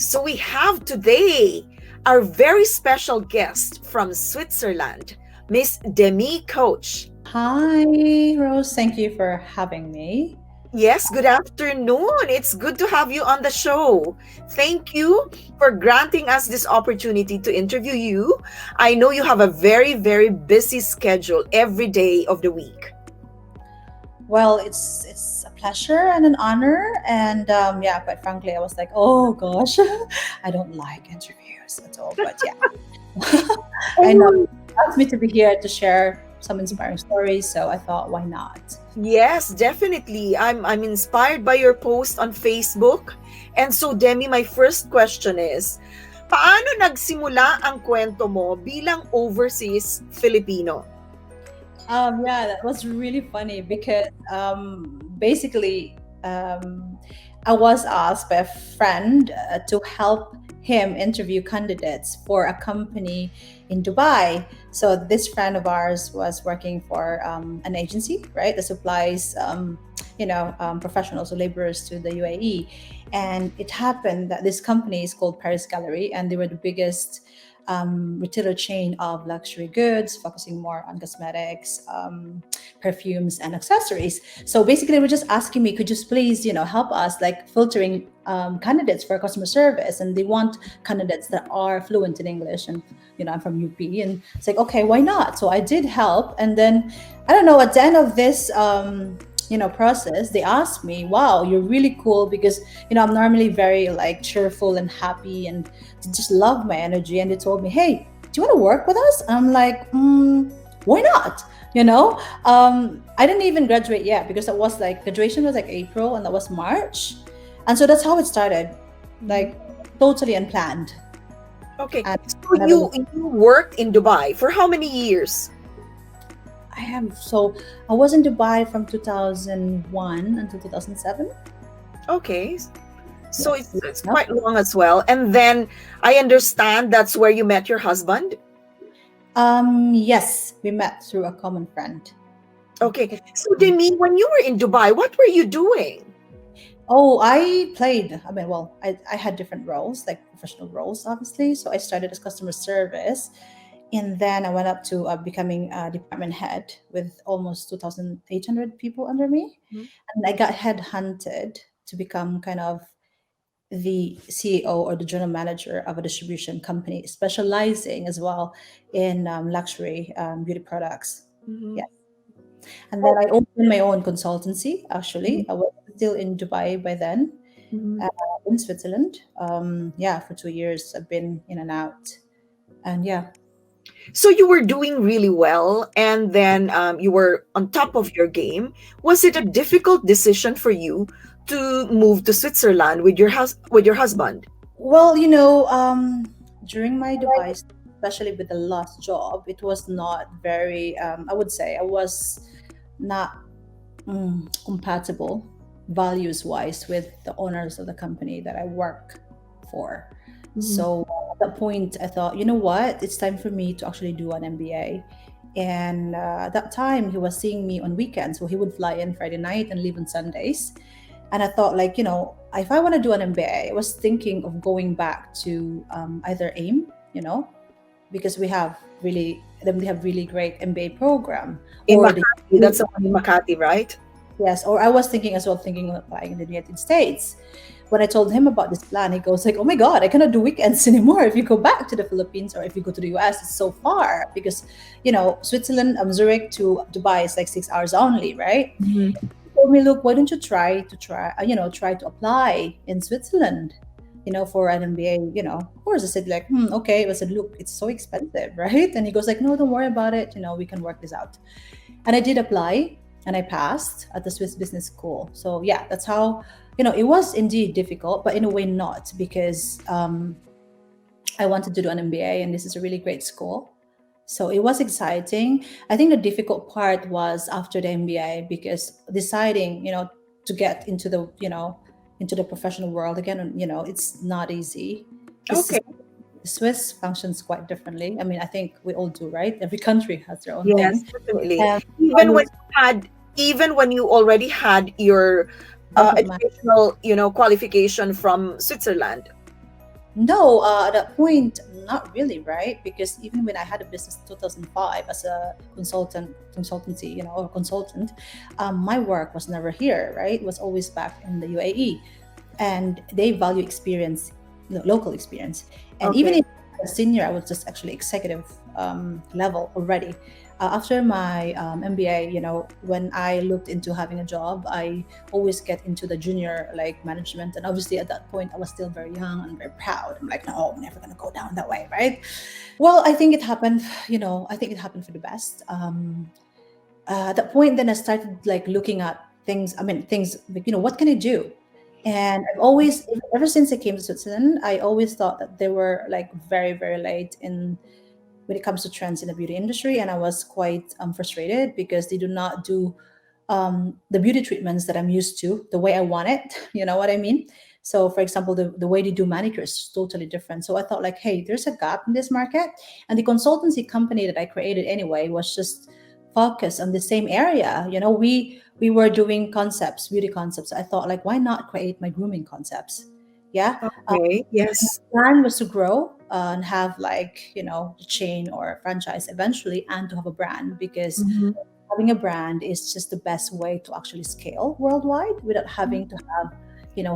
So we have today our very special guest from Switzerland, Miss Demee Koch. Hi, Rose. Thank you for having me. Yes, good afternoon. It's good to have you on the show. Thank you for granting us this opportunity to interview you. I know you have a very, very busy schedule every day of the week. Well, it's a pleasure and an honor, and yeah, quite frankly, I was like, oh gosh, I don't like interviews at all. But yeah, I know Oh, you asked me to be here to share some inspiring stories, so I thought, why not? yes, definitely. I'm inspired by your post on Facebook. And so, Demi, my first question is, paano nagsimula ang kwento mo bilang overseas Filipino? Yeah, that was really funny because basically I was asked by a friend to help him interview candidates for a company in Dubai. So this friend of ours was working for an agency, right, that supplies professionals or laborers to the UAE. And it happened that this company is called Paris Gallery, and they were the biggest retailer chain of luxury goods, focusing more on cosmetics, perfumes, and accessories. So basically, they were just asking me, could you please, help us like filtering candidates for customer service, and they want candidates that are fluent in English, and I'm from UP, and it's like, okay, why not? So I did help, and then I don't know, at the end of this process, they asked me, wow, you're really cool, because I'm normally very like cheerful and happy and just love my energy, and they told me, hey, do you want to work with us? I'm like, why not? I didn't even graduate yet, because that was like, graduation was like April and that was March, and so that's how it started, like totally unplanned. Okay, And so you worked in Dubai for how many years? I was in Dubai from 2001 until 2007. Okay, so Yes. it's quite long as well. And then I understand that's where you met your husband. Yes, we met through a common friend. Okay, so Demi, when you were in Dubai, what were you doing? Oh, I played. I mean, well, I had different roles, like professional roles, obviously. So I started as customer service, and then I went up to becoming a department head with almost 2,800 people under me. Mhm. And I got headhunted to become kind of the CEO or the general manager of a distribution company, specializing as well in luxury beauty products. Mhm. Yeah. And then Oh, I opened my own consultancy, actually. mhm, I was still in Dubai by then, mhm. uh, in Switzerland. Yeah, for 2 years, I've been in and out. And yeah. So you were doing really well, and then you were on top of your game. Was it a difficult decision for you to move to Switzerland with with your husband? Well, during my Dubai, especially with the last job, it was not very, I would say, I was not compatible values wise with the owners of the company that I work for. Mhm. So at that point, I thought, you know what, it's time for me to actually do an MBA. And at that time, he was seeing me on weekends, so he would fly in Friday night and leave on Sundays. And I thought, like, if I want to do an MBA, I was thinking of going back to either AIM, because we have really great MBA program, In or the Makati, that's the one in Makati, right? yes, or I was thinking as well, thinking of applying in the United States. When I told him about this plan, he goes like, "Oh my God, I cannot do weekends anymore. If you go back to the Philippines or if you go to the US, it's so far because, Switzerland, Zurich to Dubai is like 6 hours only, right?" Mhm. He told me, "Look, why don't you try to apply in Switzerland, for an MBA, Of course, I said like, okay. I said, look, it's so expensive, right? And he goes like, no, don't worry about it. We can work this out. And I did apply and I passed at the Swiss Business School. So yeah, that's how, it was indeed difficult, but in a way not, because I wanted to do an MBA and this is a really great school. So it was exciting. I think the difficult part was after the MBA, because deciding, to get into the professional world again, and it's not easy. Because Okay. the Swiss functions quite differently. I mean, I think we all do, right? Every country has their own Yes, thing. definitely. And Even when you had, even when you already had your both of my educational, qualification from Switzerland. No, at that point, not really, right? Because even when I had a business in 2005 as a consultancy, or consultant, my work was never here, right? It was always back in the UAE, and they value experience, local experience. And even Okay. in a senior, I was just actually executive level already. After my MBA, when I looked into having a job, I always get into the junior like management. And obviously at that point, I was still very young and very proud. I'm like, no, I'm never going to go down that way, right? Well, I think it happened, I think it happened for the best. At that point, then I started like looking at things. I mean, things like, what can I do? And I've always, ever since I came to Switzerland, I always thought that they were like very, very late in when it comes to trends in the beauty industry. And I was quite frustrated because they do not do the beauty treatments that I'm used to the way I want it. You know what I mean? So, for example, the way they do manicures is totally different. So I thought, like, hey, there's a gap in this market. And the consultancy company that I created anyway was just focused on the same area. We were doing concepts, beauty concepts. I thought, like, why not create my grooming concepts? Yeah. Okay. Yes. Plan was to grow and have like a chain or a franchise eventually, and to have a brand, because Mhm. having a brand is just the best way to actually scale worldwide without having to have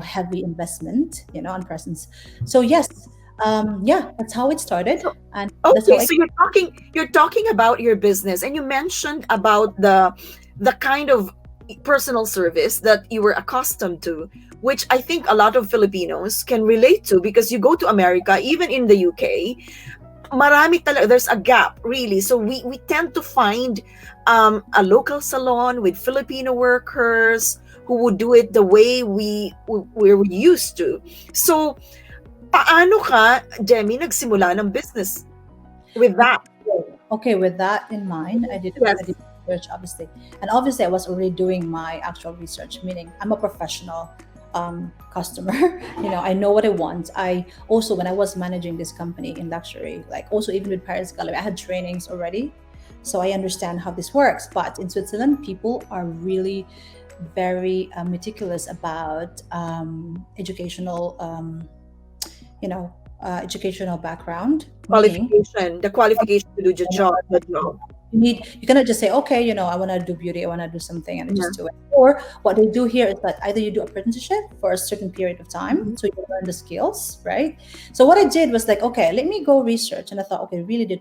heavy investment and presence. So yes, yeah, that's how it started, So, and that's how okay, I. so you're talking about your business, and you mentioned about the kind of personal service that you were accustomed to, which I think a lot of Filipinos can relate to, because you go to America, even in the UK, marami talaga, there's a gap really. So we tend to find a local salon with Filipino workers who would do it the way we're used to. So paano ka, Demi, nagsimula ng business with Okay, that? okay, with that in mind, I did Yes. research, obviously, and obviously I was already doing my actual research, meaning I'm a professional customer. I know what I want. I also, when I was managing this company in luxury, like also even with Paris Gallery, I had trainings already, so I understand how this works. But in Switzerland, people are really very meticulous about you know, educational background, meaning The qualification to do the job. you cannot just say, okay, I want to do beauty, I want to do something, and I Yeah. just do it. Or what they do here is that either you do apprenticeship for a certain period of time, Mhm. so you learn the skills, right? So what I did was like, okay, let me go research, and I thought, okay, really, there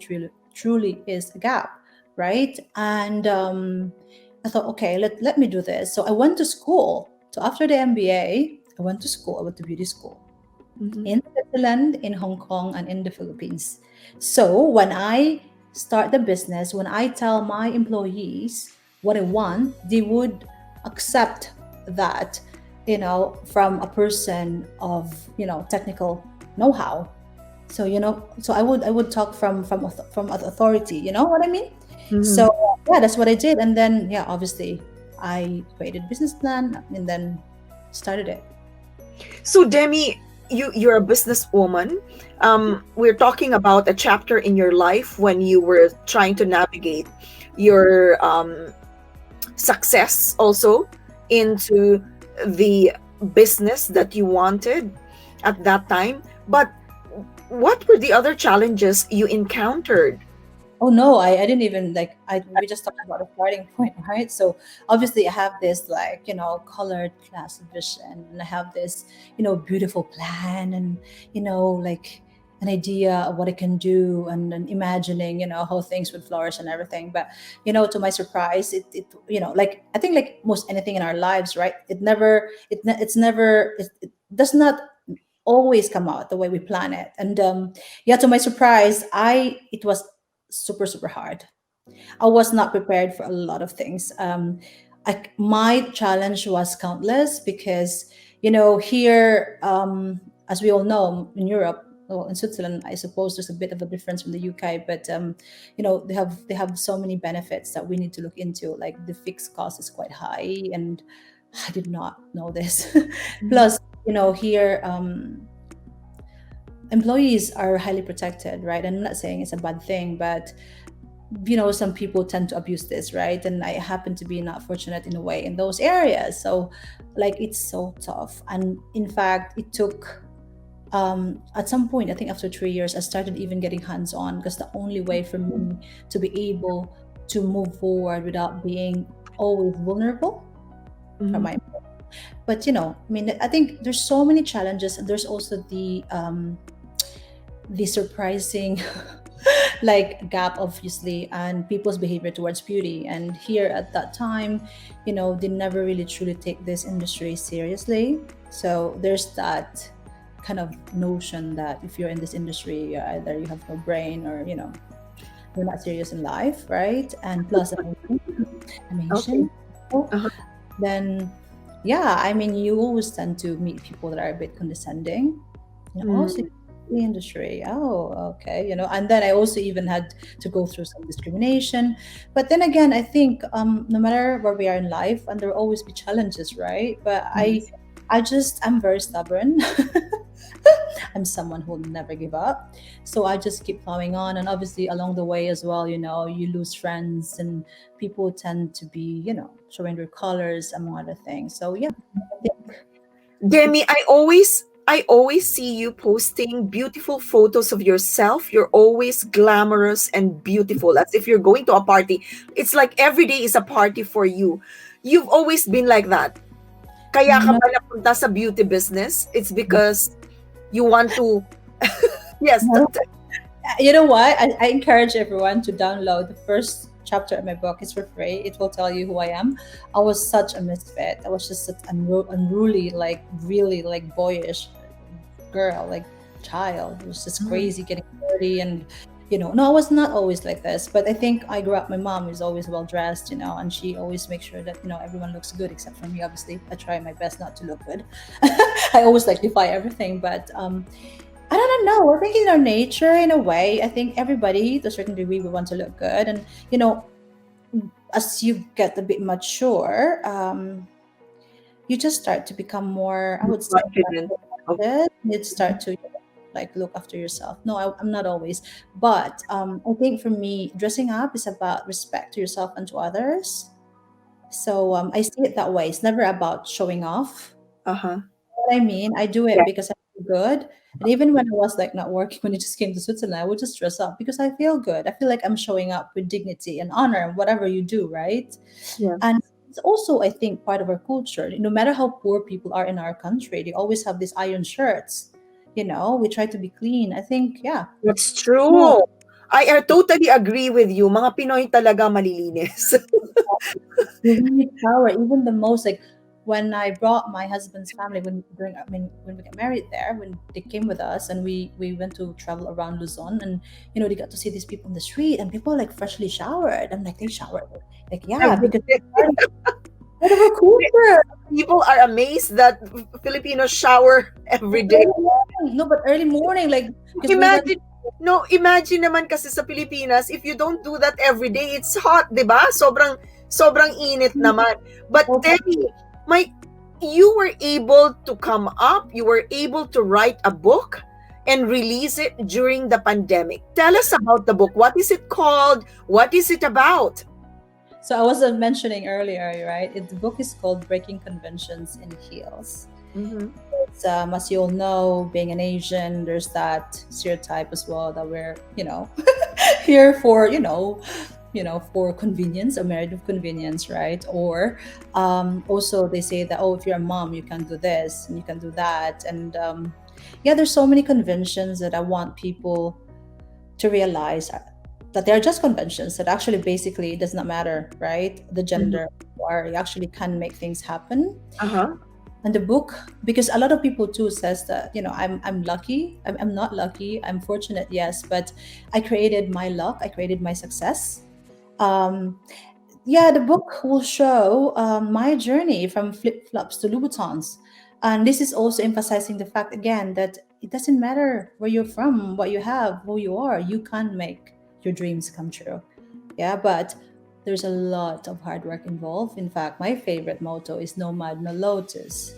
truly is a gap, right? And I thought, okay, let me do this. So I went to school. So after the MBA, I went to school. I went to beauty school Mhm. in Switzerland, in Hong Kong, and in the Philippines. So when I start the business, when I tell my employees what I want, they would accept that, from a person of, technical know-how. So, so I would talk from authority, you know what I mean? So Mhm. yeah, that's what I did. And then yeah, obviously I created a business plan and then started it. So Demi, you're a businesswoman. We're talking about a chapter in your life when you were trying to navigate your success also into the business that you wanted at that time. But what were the other challenges you encountered? Oh no, I didn't even like we just talked about the starting point, right? So obviously I have this like, colored class vision, and I have this, beautiful plan, and like an idea of what I can do, and imagining, how things would flourish and everything. But to my surprise, it like I think like most anything in our lives, right? It does not always come out the way we plan it. And yeah, to my surprise, it was super super hard. I was not prepared for a lot of things. My challenge was countless because here, as we all know, in Europe, well, in Switzerland, I suppose there's a bit of a difference from the UK, but they have so many benefits that we need to look into. Like the fixed cost is quite high, and I did not know this. Mhm. Plus, here employees are highly protected, right? And I'm not saying it's a bad thing, but some people tend to abuse this, right? And I happen to be not fortunate in a way in those areas. So like it's so tough. And in fact, it took At some point, I think after 3 years, I started even getting hands on, because the only way for me to be able to move forward without being always vulnerable from Mhm. my. But I mean, I think there's so many challenges, and there's also the surprising like gap, obviously, and people's behavior towards beauty. And here at that time, they never really truly take this industry seriously. So there's that kind of notion that if you're in this industry, either you have no brain, or you're not serious in life, right? And plus, I'm Okay. Asian. So Uh-huh. then, yeah, I mean, you always tend to meet people that are a bit condescending. Oh, so Mm. you're in the industry. Oh, okay. And then I also even had to go through some discrimination. But then again, I think no matter where we are in life, and there will always be challenges, right? But Yes. I'm very stubborn. I'm someone who will never give up. So I just keep plowing on. And obviously, along the way as well, you lose friends, and people tend to be, showing their colors, among other things. So yeah, I think Demi, I always see you posting beautiful photos of yourself. You're always glamorous and beautiful, as if you're going to a party. It's like every day is a party for you. You've always been like that. Kaya ka no, ba napunta sa beauty business? It's because you want to. Yes. no. You know what? I encourage everyone to download the first chapter of my book. It's for free. It will tell you who I am. I was such a misfit. I was just such unruly, like really like boyish girl, like child. It was just Mhm. crazy, getting dirty, and no, I was not always like this. But I think I grew up. My mom is always well dressed, and she always makes sure that everyone looks good except for me. Obviously, I try my best not to look good. I always like defy everything, but I don't know. I think in our nature, in a way, I think everybody, to a certain degree, we want to look good. And, as you get a bit mature, you just start to become more, I More would say, confident. Okay. you start to like look after yourself. No, I'm not always. But I think for me, dressing up is about respect to yourself and to others. So I see it that way. It's never about showing off. Uh-huh. What I mean, I do it Yeah. because I feel good. And even when I was like not working, when I just came to Switzerland, I would just dress up because I feel good. I feel like I'm showing up with dignity and honor, whatever you do, right? Yeah. And it's also, I think, part of our culture. No matter how poor people are in our country, they always have these iron shirts. We try to be clean. I think, yeah, That's no, true. I totally agree with you. Mga Pinoy talaga malilinis. you really power. Even the most like when I brought my husband's family when we got married there, when they came with us and we went to travel around Luzon, and they got to see these people in the street, and people like freshly showered. I'm like, they showered. Like, yeah, Every because day. part of our culture. People are amazed that Filipinos shower every day. Early morning. No, but early morning, like because we went. Imagine, no, imagine naman kasi sa Pilipinas, if you don't do that every day, it's hot, 'di ba? Sobrang init naman. But Debbie, my you were able to come up, you were able to write a book and release it during the pandemic. Tell us about the book. What is it called? What is it about? So I was mentioning earlier, right? The book is called Breaking Conventions in Heels. Mhm. As you all know, being an Asian, there's that stereotype as well that we're, here for, for convenience, a married of convenience, right? Or also they say that, oh, if you're a mom, you can do this and you can do that. And yeah, there's so many conventions that I want people to realize that they're just conventions that actually basically it does not matter, right? The Mhm. gender, or you actually can make things happen. Uh-huh. And the book, because a lot of people too says that I'm lucky. I'm not lucky, I'm fortunate, yes, but I created my luck, I created my success. um yeah, the book will show my journey from flip-flops to Louboutins. And this is also emphasizing the fact again that it doesn't matter where you're from, what you have, who you are, you can make your dreams come true. Yeah, but there's a lot of hard work involved. In fact, my favorite motto is no mud, no lotus.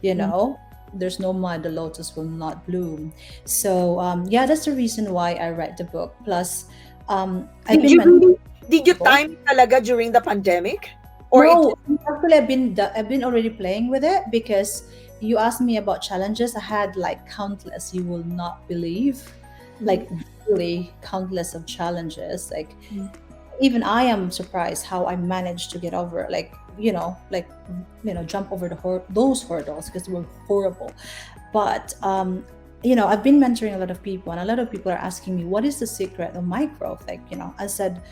You Mhm. know, there's no mud, the lotus will not bloom. So, yeah, that's the reason why I read the book. Plus, I've Did been you mentoring really did you people. time it talaga during the pandemic? Or it No, actually, I've been already playing with it because you asked me about challenges. I had like countless, you will not believe, like Mhm. really countless of challenges. Like Mhm. even I am surprised how I managed to get over, like, jump over those hurdles because they were horrible. But I've been mentoring a lot of people, and a lot of people are asking me, what is the secret of my growth? Like, I said,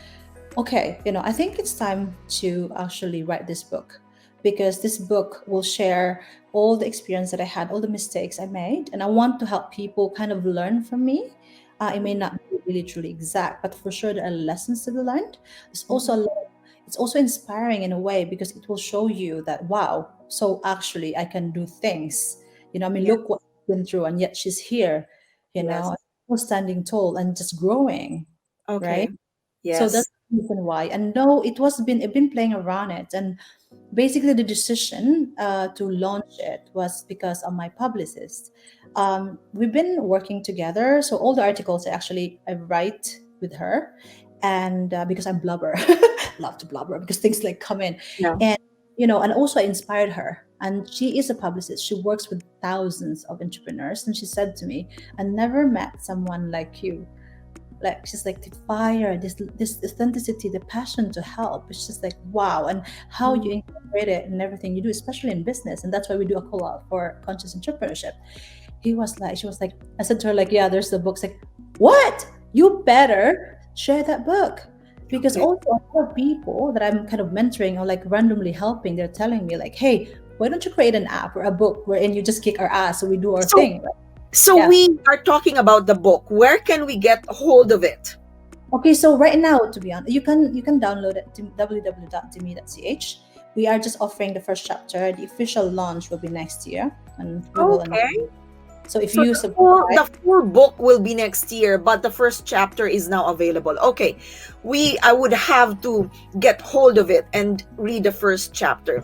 okay, I think it's time to actually write this book, because this book will share all the experience that I had, all the mistakes I made, and I want to help people kind of learn from me. It may not be really truly exact, but for sure there are lessons to be learned. There's also Mhm. a lot, it's also inspiring in a way, because it will show you that, wow, so actually I can do things. I mean, Yeah. look what she's been through, and yet she's here. Yes. Standing tall and just growing, right? Okay. So that's Yes. the reason why. And no, I've been playing around it. And basically the decision to launch it was because of my publicist. We've been working together. So all the articles I write with her. And because I'm blubber, love to blubber because things like come in. Yeah. And, and also I inspired her. And she is a publicist. She works with thousands of entrepreneurs. And she said to me, I never met someone like you. Like, she's like, the fire, this authenticity, the passion to help. It's just like, wow. And how you Mhm. incorporate it in everything you do, especially in business. And that's why we do a collab for conscious entrepreneurship. She was like, I said to her, like, yeah, there's the books. Like, what? You better share that book. Because Okay. also a lot of people that I'm kind of mentoring or like randomly helping, they're telling me like, hey, why don't you create an app or a book wherein you just kick our ass so we do our So thing, right? so Yeah. we are talking about the book. Where can we get hold of it? Okay, so right now, to be honest, you can download it to www.demee.ch. We are just offering the first chapter. The official launch will be next year, and we will announce. Okay. So if So you the full subscribe, the full book will be next year, but the first chapter is now available. Okay. I would have to get hold of it and read the first chapter.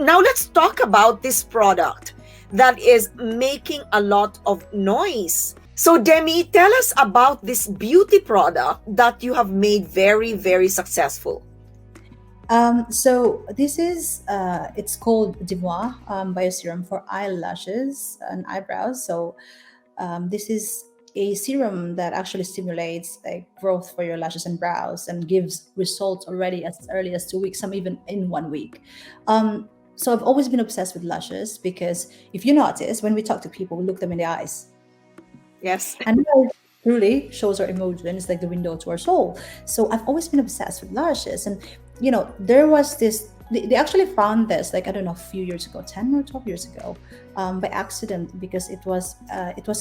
Now let's talk about this product that is making a lot of noise. So Demi, tell us about this beauty product that you have made very, very successful. so this is it's called Demee Bioserum for eyelashes and eyebrows. So this is a serum that actually stimulates like growth for your lashes and brows and gives results already as early as 2 weeks, some even in 1 week. So I've always been obsessed with lashes, because if you notice, when we talk to people, we look them in the eyes. Yes. And that truly shows our emotion. It's like the window to our soul. So I've always been obsessed with lashes. And, there was this, they actually found this, like, I don't know, a few years ago, 10 or 12 years ago, by accident, because it was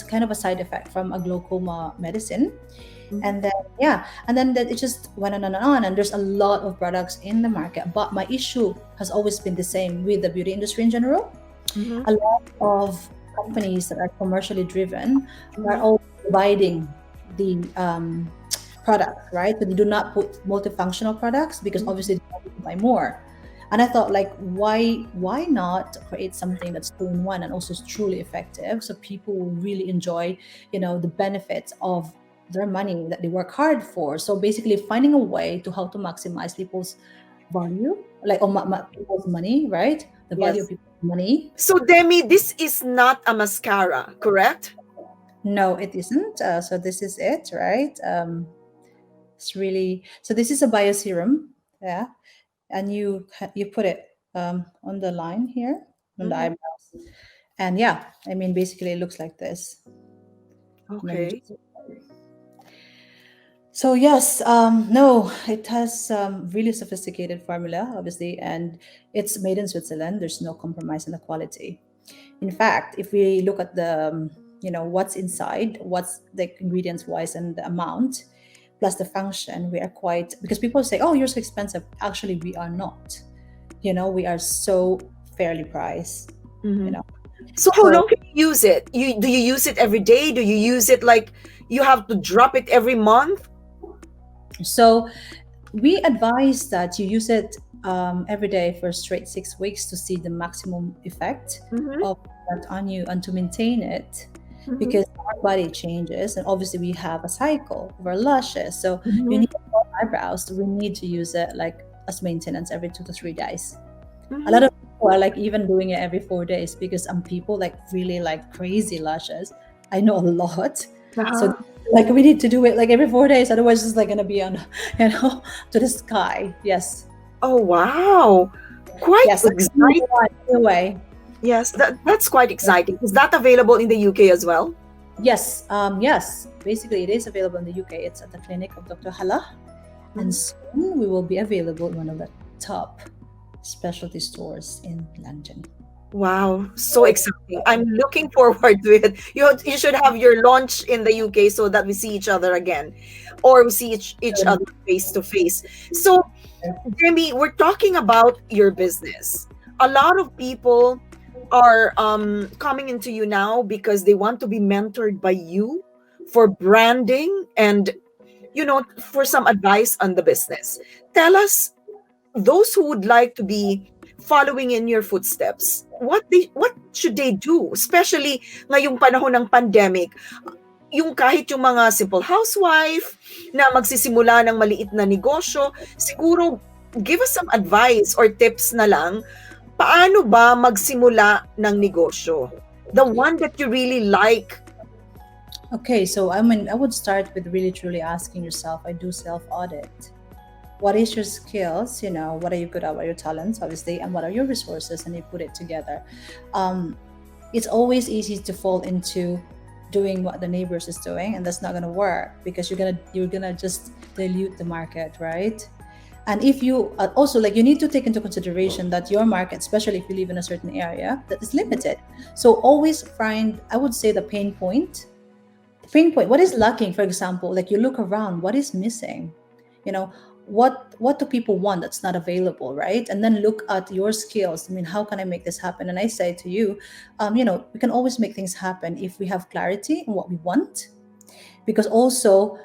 kind of a side effect from a glaucoma medicine. Mhm. And then, yeah, and then that it just went on and on. And there's a lot of products in the market. But my issue has always been the same with the beauty industry in general. Mhm. A lot of companies that are commercially driven are Mhm. all providing the products, right? But they do not put multifunctional products, because Mhm. obviously they want you to buy more. And I thought, like, why not create something that's two in one and also truly effective, so people will really enjoy, the benefits of their money that they work hard for. So basically, finding a way to how to maximize people's value, like, people's money, right? The value of Yes. people's money. So Demi, this is not a mascara, correct? No, it isn't. So this is it, right? It's really, so this is a bioserum, yeah, and you put it on the line here on the Mhm. eyebrows, and yeah, I mean, basically it looks like this. Let me Okay. just. So yes, no, it has really sophisticated formula, obviously, and it's made in Switzerland. There's no compromise in the quality. In fact, if we look at the what's inside, what's the ingredients wise and the amount, plus the function, we are quite, because people say, "Oh, you're so expensive." Actually, we are not. We are so fairly priced. You Mhm. know, So how so long can you use it? Do you use it every day? Do you use it like you have to drop it every month? so we advise that you use it every day for straight 6 weeks to see the maximum effect Mhm. of that on you, and to maintain it, Mhm. because our body changes, and obviously we have a cycle of our lashes. So you Mhm. need eyebrows. We need to use it like as maintenance every 2 to 3 days. A lot Mhm. of people are like even doing it every 4 days because some people like really like crazy lashes. I know a lot. So Uh-huh. like we need to do it like every 4 days, otherwise it's like gonna be on, you know, to the sky. Yes. Oh, wow. Quite Yes. exciting. Anyway. Yes, that's quite exciting. Is that available in the UK as well? Yes. Yes. Basically, it is available in the UK. It's at the clinic of Dr. Hala, and Mhm. soon we will be available in one of the top specialty stores in London. Wow, so exciting. I'm looking forward to it. You should have your launch in the UK so that we see each other again, or we see each other face to face. So, Demee, we're talking about your business. A lot of people are coming into you now because they want to be mentored by you for branding and, for some advice on the business. Tell us, those who would like to be following in your footsteps, what should they do, especially ngayong panahon ng pandemic, yung kahit yung mga simple housewife na magsisimula ng maliit na negosyo, siguro give us some advice or tips na lang, paano ba magsimula ng negosyo? The one that you really like. Okay, so I mean, I would start with really truly asking yourself. I do self audit. What is your skills? What are you good at? What are your talents, obviously, and what are your resources? And you put it together. Um, it's always easy to fall into doing what the neighbors is doing, and that's not gonna work because you're gonna just dilute the market, right? And if you also like, you need to take into consideration that your market, especially if you live in a certain area, that is limited. So always find, I would say, the pain point. What is lacking? For example, like you look around, what is missing? You know, what do people want that's not available, right? And then look at your skills. I mean, how can I make this happen? And I say to you, we can always make things happen if we have clarity in what we want, because also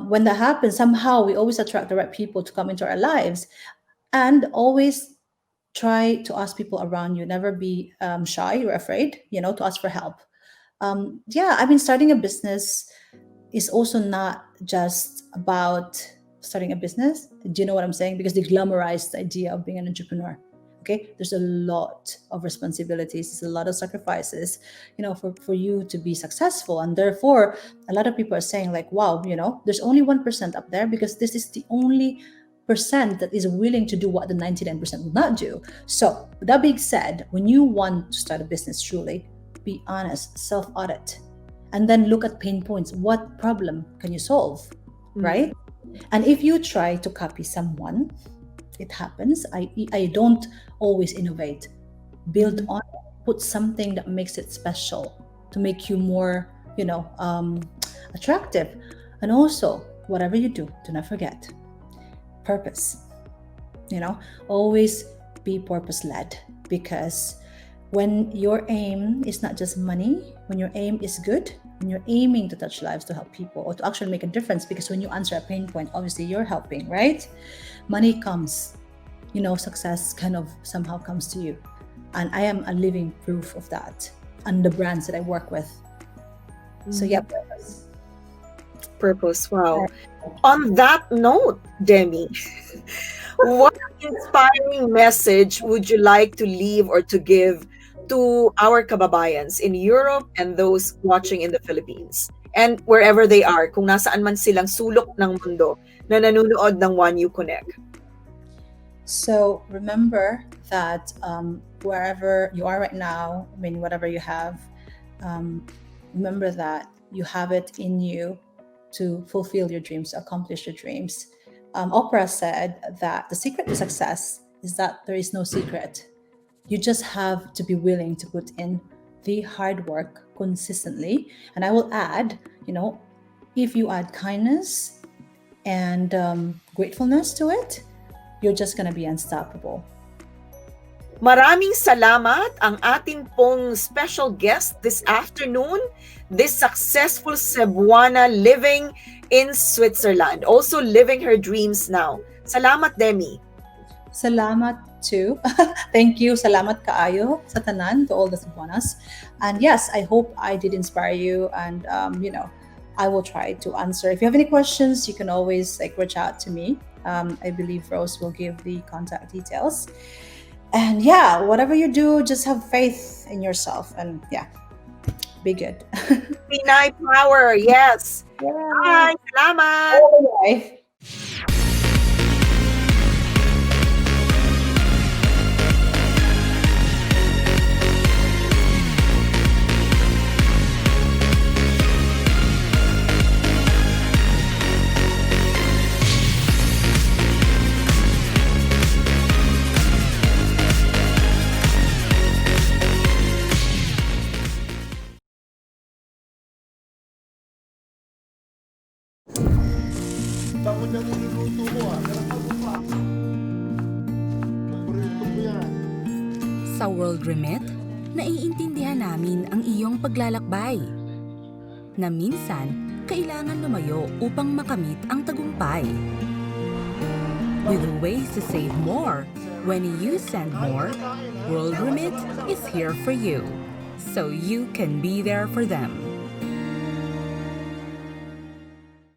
when that happens, somehow we always attract the right people to come into our lives. And always try to ask people around you. Never be shy or afraid, to ask for help. Yeah, I mean, starting a business is also not just about starting a business. Do you know what I'm saying? Because they glamorize the idea of being an entrepreneur. Okay, there's a lot of responsibilities, there's a lot of sacrifices, for you to be successful. And therefore, a lot of people are saying like, wow, there's only 1% up there, because this is the only percent that is willing to do what the 99% will not do. So with that being said, when you want to start a business, truly be honest, self audit, and then look at pain points. What problem can you solve, right? And if you try to copy someone, it happens. I don't always innovate. Build on, put something that makes it special to make you more, attractive. And also, whatever you do not forget purpose. Always be purpose led, because when your aim is not just money, when your aim is good, when you're aiming to touch lives, to help people, or to actually make a difference, because when you answer a pain point, obviously you're helping, right? Money comes, success kind of somehow comes to you. And I am a living proof of that, and the brands that I work with. So yeah, purpose. Purpose, wow. On that note, Demee, what inspiring message would you like to leave or to give to our kababayans in Europe and those watching in the Philippines and wherever they are, kung nasaan man silang sulok ng mundo na nanonood ng Juan Konek? So remember that wherever you are right now, I mean, whatever you have, remember that you have it in you to fulfill your dreams, to accomplish your dreams. Oprah said that the secret to success is that there is no secret. You just have to be willing to put in the hard work consistently. And I will add, if you add kindness and gratefulness to it, you're just going to be unstoppable. Maraming salamat ang ating pong special guest this afternoon, this successful Cebuana living in Switzerland, also living her dreams now. Salamat, Demee. Salamat too. Thank you. Salamat kaayo sa tanan, to all the Cebuanas. And yes, I hope I did inspire you, and I will try to answer. If you have any questions, you can always reach out to me. I believe Rose will give the contact details. And yeah, whatever you do, just have faith in yourself, and yeah, be good. Pinay power, yes. Yeah. Bye, salamat. Anyway. Bango na niluluto mo ah. Pero ako pa. Paborito ko yan. Sa World Remit, naiintindihan namin ang iyong paglalakbay. Na minsan, kailangan lumayo upang makamit ang tagumpay. With ways to save more, when you send more, World Remit is here for you. So you can be there for them.